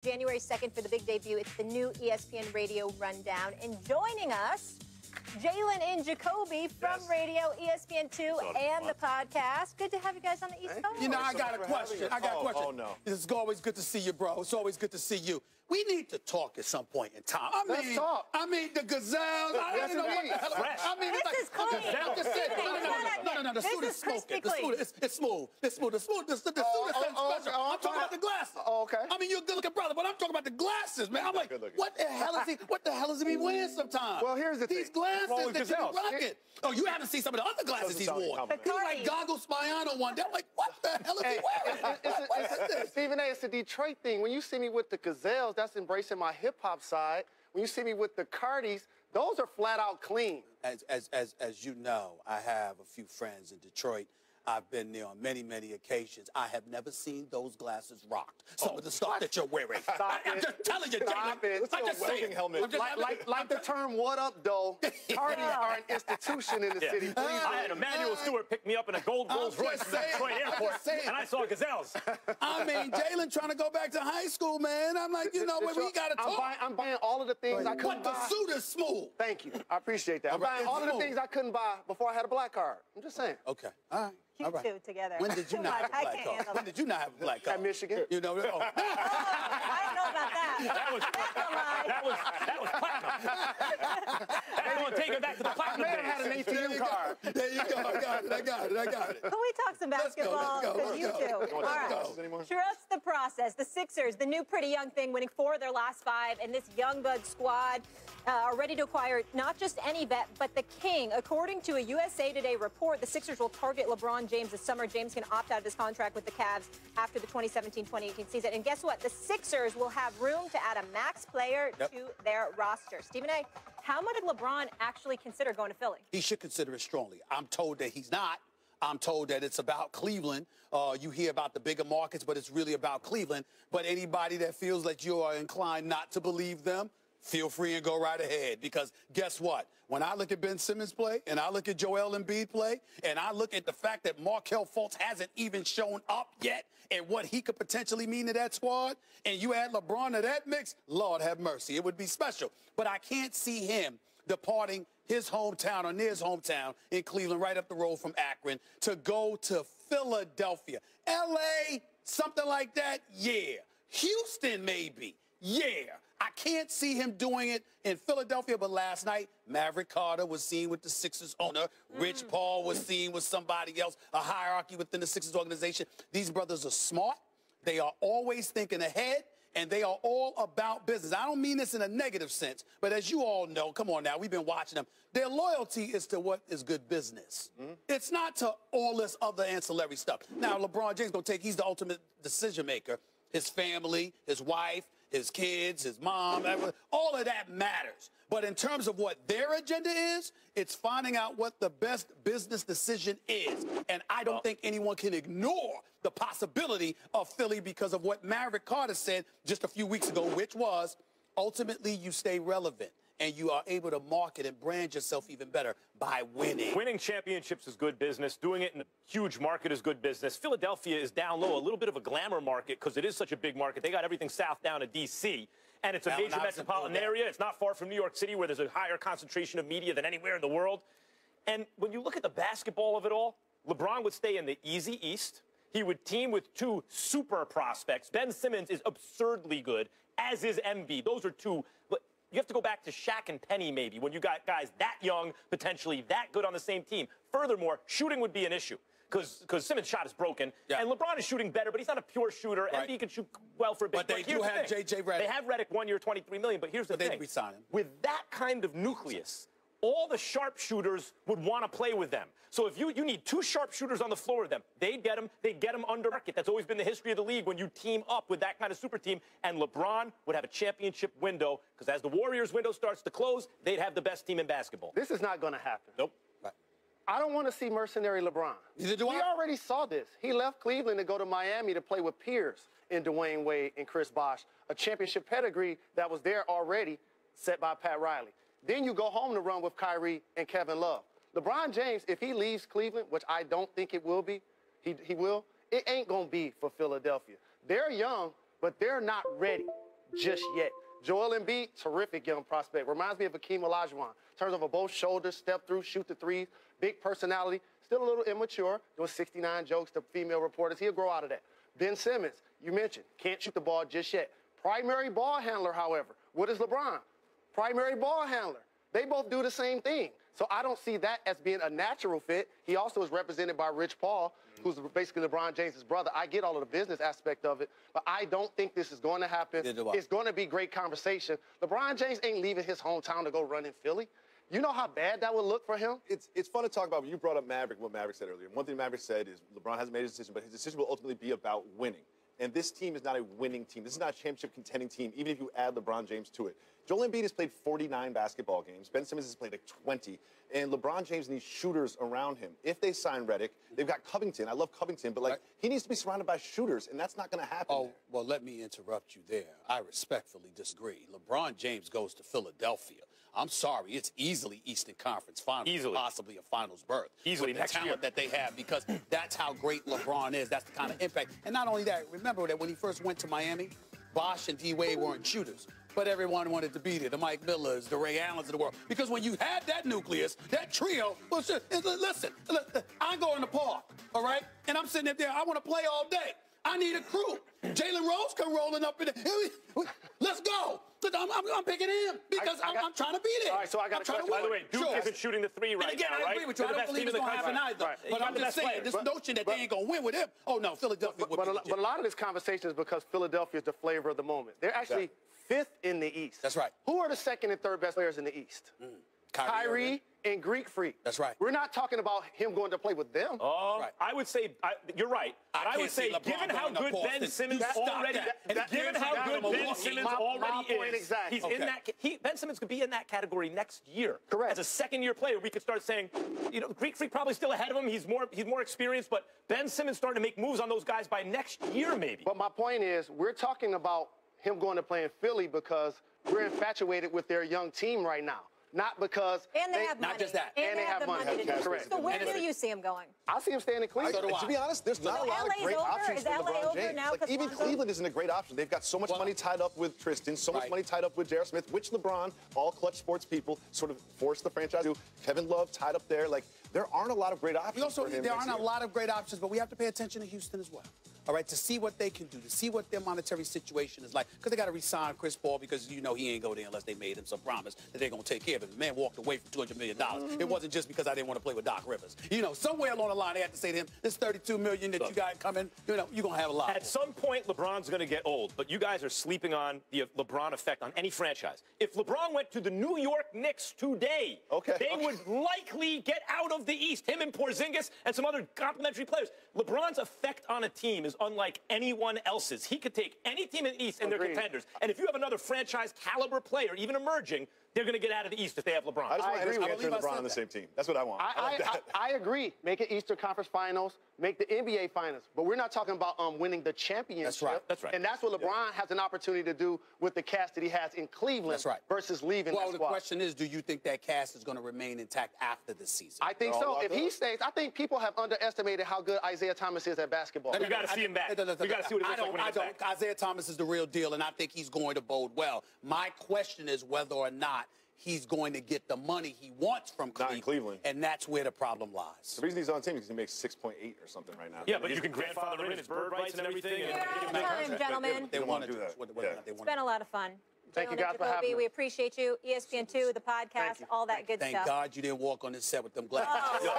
January 2nd for the big debut. It's the new ESPN Radio Rundown. And joining us, Jalen and Jacoby from Radio ESPN2 and the podcast. Good to have you guys on the East Coast. You know, I got a question. Oh, no. It's always good to see you, bro. It's always good to see you. We need to talk at some point in time. Let's talk. I mean, the Gazelles. Yes, This is clean. I'm just saying. No. The suit is smoking. It's smooth. The suit is special. I'm talking about the glasses. Oh, okay. I mean, you're a good-looking brother, but I'm talking about the glasses, man. I'm like, what the hell is he wearing sometimes? Well, here's the thing. These glasses that you're rocking. Oh, you haven't seen some of the other glasses he's worn. He like goggles Spiano one day. I'm like, what the hell is he wearing? What is this? Stephen A., it's a Detroit thing. When you see me with the Gazelles, that's embracing my hip-hop side. When you see me with the Cardis, those are flat-out clean. As you know, I have a few friends in Detroit. I've been there on many, many occasions. I have never seen those glasses rocked. Some of the stuff that you're wearing. I'm just telling you, Jalen. I'm just saying. Like the term "what up, though." Cardis are an institution in the city. I had Emmanuel Stewart pick me up in a gold Rolls Royce from Detroit Airport, and I saw Gazelles. I mean, Jalen trying to go back to high school, man. I'm like, you know, we got to talk. I'm buying all of the things I couldn't buy. But the suit is smooth. Thanh you. I appreciate that. I'm buying all of the things I couldn't buy before I had a black card. I'm just saying. Okay. All right. You two together. When did you not have a black card? When did you not have a black card? At Michigan. You know. I don't know about that. That was platinum. That's going to take it back to the platinum days. I had an ATM card. There you go. I got it. Can we talk some basketball? Because you two. All right. Trust the process. The Sixers, the new pretty young thing, winning 4 of their last 5, and this young bud squad are ready to acquire not just any vet, but the king. According to a USA Today report, the Sixers will target LeBron James this summer. James can opt out of his contract with the Cavs after the 2017-2018 season. And guess what? The Sixers will have room to add a max player to their roster. Stephen A., how much did LeBron actually consider going to Philly? He should consider it strongly. I'm told that he's not. I'm told that it's about Cleveland. You hear about the bigger markets, but it's really about Cleveland. But anybody that feels like you are inclined not to believe them, feel free and go right ahead. Because guess what? When I look at Ben Simmons play, and I look at Joel Embiid play, and I look at the fact that Markelle Fultz hasn't even shown up yet and what he could potentially mean to that squad, and you add LeBron to that mix, Lord have mercy. It would be special. But I can't see him departing his hometown or near his hometown in Cleveland, right up the road from Akron, to go to Philadelphia. L.A., something like that, yeah. Houston, maybe, yeah. I can't see him doing it in Philadelphia, but last night, Maverick Carter was seen with the Sixers owner. Rich Paul was seen with somebody else, a hierarchy within the Sixers organization. These brothers are smart. They are always thinking ahead, and they are all about business. I don't mean this in a negative sense, but as you all know, come on now, we've been watching them. Their loyalty is to what is good business. It's not to all this other ancillary stuff. Now, LeBron James he's the ultimate decision maker. His family, his wife, his kids, his mom, all of that matters. But in terms of what their agenda is, it's finding out what the best business decision is. And I don't think anyone can ignore the possibility of Philly because of what Maverick Carter said just a few weeks ago, which was ultimately you stay relevant and you are able to market and brand yourself even better by winning. Winning championships is good business. Doing it in a huge market is good business. Philadelphia is down low, a little bit of a glamour market because it is such a big market. They got everything south down to D.C., and it's a major metropolitan area. It's not far from New York City, where there's a higher concentration of media than anywhere in the world. And when you look at the basketball of it all, LeBron would stay in the easy East. He would team with 2 super prospects. Ben Simmons is absurdly good, as is Embiid. Those are 2... You have to go back to Shaq and Penny, maybe, when you got guys that young, potentially that good on the same team. Furthermore, shooting would be an issue because Simmons' shot is broken. And LeBron is shooting better, but he's not a pure shooter. Right. Embiid can shoot well for a big. But they do have J.J. Redick. They have Redick 1 year, $23 million, but here's the thing. They resign him. With that kind of nucleus, all the sharpshooters would want to play with them. So if you need 2 sharpshooters on the floor with them, they'd get them under market. That's always been the history of the league when you team up with that kind of super team. And LeBron would have a championship window because as the Warriors window starts to close, they'd have the best team in basketball. This is not going to happen. Nope. I don't want to see mercenary LeBron. Neither do I. We already saw this. He left Cleveland to go to Miami to play with peers in Dwayne Wade and Chris Bosh, a championship pedigree that was there already set by Pat Riley. Then you go home to run with Kyrie and Kevin Love. LeBron James, if he leaves Cleveland, which I don't think it will be, he will, it ain't going to be for Philadelphia. They're young, but they're not ready. just yet. Joel Embiid, terrific young prospect. Reminds me of Hakeem Olajuwon. In terms of a both shoulders, step through, shoot the threes, big personality, still a little immature, doing 69 jokes to female reporters. He'll grow out of that. Ben Simmons, you mentioned, can't shoot the ball just yet. Primary ball handler, however. What is LeBron? Primary ball handler. They both do the same thing. So I don't see that as being a natural fit. He also is represented by Rich Paul, who's basically LeBron James' brother. I get all of the business aspect of it, but I don't think this is going to happen. It's going to be great conversation. LeBron James ain't leaving his hometown to go run in Philly. You know how bad that would look for him? It's fun to talk about. When you brought up Maverick, what Maverick said earlier. One thing Maverick said is LeBron hasn't made his decision, but his decision will ultimately be about winning. And this team is not a winning team. This is not a championship contending team, even if you add LeBron James to it. Joel Embiid has played 49 basketball games. Ben Simmons has played like 20. And LeBron James needs shooters around him. If they sign Redick, they've got Covington. I love Covington, but he needs to be surrounded by shooters, and that's not going to happen. Oh, well, let me interrupt you there. I respectfully disagree. LeBron James goes to Philadelphia. I'm sorry, it's easily Eastern Conference Finals, possibly a Finals berth. Easily with the talent that they have, because that's how great LeBron is. That's the kind of impact. And not only that, remember that when he first went to Miami, Bosh and D-Wade weren't shooters, but everyone wanted to be there, the Mike Millers, the Ray Allens of the world. Because when you had that nucleus, that trio, well, listen, I go in the park, all right, and I'm sitting up there, I want to play all day. I need a crew. Jalen Rose come rolling up in there. Let's go. I'm picking him because I'm trying to be there. All right, so I got a question. By the way, Duke isn't shooting the three right now, right? I agree with you. I don't believe it's going to happen either. Right. But I'm just saying, this notion that they ain't going to win with him, oh, no, Philadelphia would be legit. But a lot of this conversation is because Philadelphia is the flavor of the moment. They're actually fifth in the East. That's right. Who are the second and third best players in the East? Kyrie and Greek Freak. That's right. We're not talking about him going to play with them. Oh, right. I would say you're right. I would say, given how good Ben Simmons already, given how good Ben Simmons already is, he's in that. Ben Simmons could be in that category next year. Correct. As a second-year player, we could start saying, you know, Greek Freak probably still ahead of him. He's more experienced, but Ben Simmons starting to make moves on those guys by next year, maybe. But my point is, we're talking about him going to play in Philly because we're infatuated with their young team right now. Not because and they have money. Not just that. And they have the money to do it. Correct. So where do you see him going? I see him staying in Cleveland. To be honest, there's not a lot of great options for LeBron James. Like, even Cleveland isn't a great option. They've got so much money tied up with Tristan, so much money tied up with J.R. Smith, which LeBron, all clutch sports people, sort of forced the franchise to. Kevin Love tied up there. Like, there aren't a lot of great options for him. There aren't a lot of great options, but we have to pay attention to Houston as well. All right, to see what they can do, to see what their monetary situation is like. Because they got to re-sign Chris Paul because, you know, he ain't go there unless they made him some promise that they're going to take care of him. The man walked away from $200 million. It wasn't just because I didn't want to play with Doc Rivers. You know, somewhere along the line, they had to say to him, this $32 million that you got coming, you know, you're going to have a lot. At some point, LeBron's going to get old, but you guys are sleeping on the LeBron effect on any franchise. If LeBron went to the New York Knicks today, they would likely get out of the East, him and Porzingis and some other complimentary players. LeBron's effect on a team is unlike anyone else's. He could take any team in the East and they're contenders. And if you have another franchise caliber player, even emerging, they're going to get out of the East if they have LeBron. I just want Andrew and LeBron on the same team. That's what I want. I agree. Make it Eastern Conference Finals. Make the NBA Finals. But we're not talking about winning the championship. That's right. That's right. And that's what LeBron has an opportunity to do with the cast that he has in Cleveland versus leaving that squad. Well, the question is, do you think that cast is going to remain intact after the season? I think so. If he stays, I think people have underestimated how good Isaiah Thomas is at basketball. We got to see him back. We got to see what he looks like when he gets back. Isaiah Thomas is the real deal, and I think he's going to bode well. My question is whether or not he's going to get the money he wants from Cleveland. And that's where the problem lies. The reason he's on the team is because he makes 6.8 or something right now. Yeah, but you can grandfather in his bird rights and everything. Time, gentlemen. They want to do that. It's been a lot of fun. Thank you guys for having me. We appreciate you. ESPN2, the podcast, all that good stuff. Thank God you didn't walk on this set with them glasses.